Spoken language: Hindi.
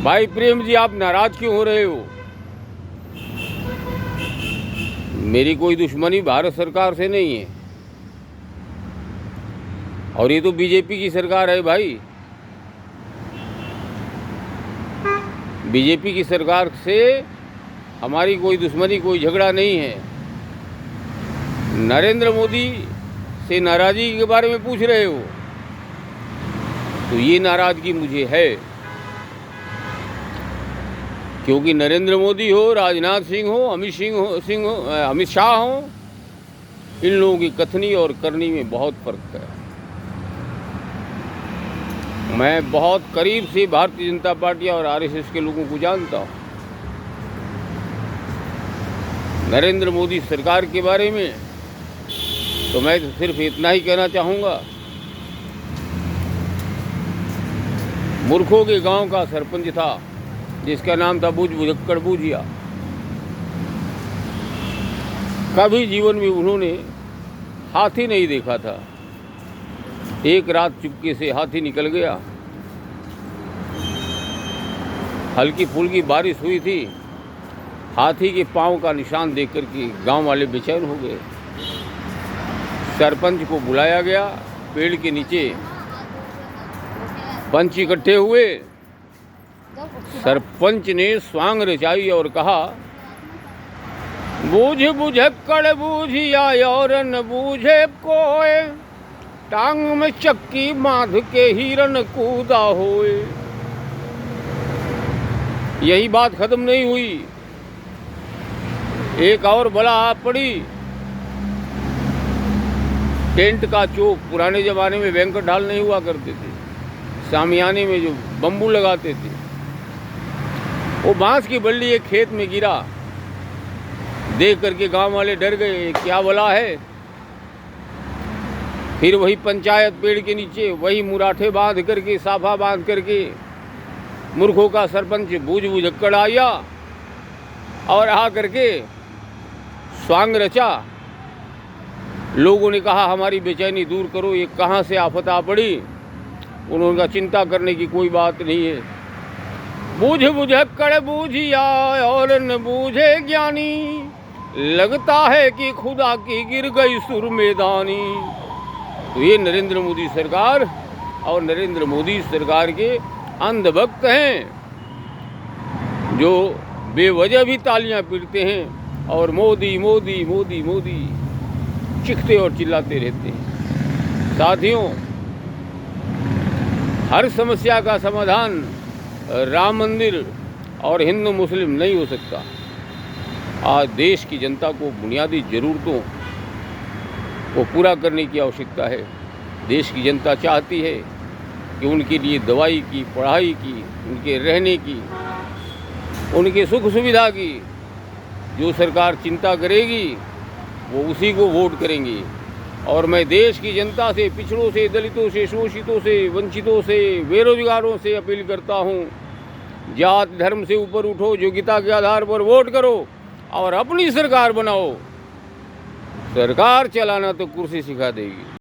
भाई प्रेम जी, आप नाराज क्यों हो रहे हो? मेरी कोई दुश्मनी भारत सरकार से नहीं है, और ये तो बीजेपी की सरकार है भाई। बीजेपी की सरकार से हमारी कोई दुश्मनी, कोई झगड़ा नहीं है। नरेंद्र मोदी से नाराज़गी के बारे में पूछ रहे हो, तो ये नाराज़गी मुझे है, क्योंकि नरेंद्र मोदी हो, राजनाथ सिंह हो, अमित शाह हो, इन लोगों की कथनी और करनी में बहुत फर्क है। मैं बहुत करीब से भारतीय जनता पार्टी और आरएसएस के लोगों को जानता हूँ। नरेंद्र मोदी सरकार के बारे में तो मैं सिर्फ इतना ही कहना चाहूँगा, मूर्खों के गांव का सरपंच था जिसका नाम था बुझक्कड़ बूझिया। कभी जीवन में उन्होंने हाथी नहीं देखा था। एक रात चुपके से हाथी निकल गया। हल्की फुल्की बारिश हुई थी। हाथी के पांव का निशान देखकर के गांव वाले बेचैन हो गए। सरपंच को बुलाया गया। पेड़ के नीचे पंच इकट्ठे हुए। सरपंच ने स्वांग रचाई और कहा, बूझ बुझक्कड़ बूझिया और न बूझे कोय, टांग में चक्की बांध के हिरन कूदा होए। यही बात खत्म नहीं हुई, एक और बला आ पड़ी। टेंट का चौक, पुराने जमाने में बैंक्वेट हॉल नहीं हुआ करते थे, सामियाने में जो बम्बू लगाते थे, वो बांस की बल्ली एक खेत में गिरा। देख करके गांव वाले डर गए, क्या बला है। फिर वही पंचायत पेड़ के नीचे वही मुराठे बांध करके, साफा बांध करके मूर्खों का सरपंच बुझक्कड़ आया और आ करके स्वांग रचा। लोगों ने कहा, हमारी बेचैनी दूर करो, ये कहाँ से आफत आ पड़ी। उन्होंने कहा, चिंता करने की कोई बात नहीं है। बूझ बुझक्कड़ बूझिया और न बूझे ज्ञानी, लगता है कि खुदा की गिर गई सुर मैदानी। तो ये नरेंद्र मोदी सरकार और नरेंद्र मोदी सरकार के अंधभक्त हैं, जो बेवजह भी तालियां पीटते हैं और मोदी मोदी मोदी मोदी चीखते और चिल्लाते रहते हैं। साथियों, हर समस्या का समाधान राम मंदिर और हिंदू मुस्लिम नहीं हो सकता। आज देश की जनता को बुनियादी ज़रूरतों को पूरा करने की आवश्यकता है। देश की जनता चाहती है कि उनके लिए दवाई की, पढ़ाई की, उनके रहने की, उनके सुख सुविधा की जो सरकार चिंता करेगी, वो उसी को वोट करेंगे। और मैं देश की जनता से, पिछड़ों से, दलितों से, शोषितों से, वंचितों से, बेरोजगारों से अपील करता हूँ, जात धर्म से ऊपर उठो, योग्यता के आधार पर वोट करो और अपनी सरकार बनाओ। सरकार चलाना तो कुर्सी सिखा देगी।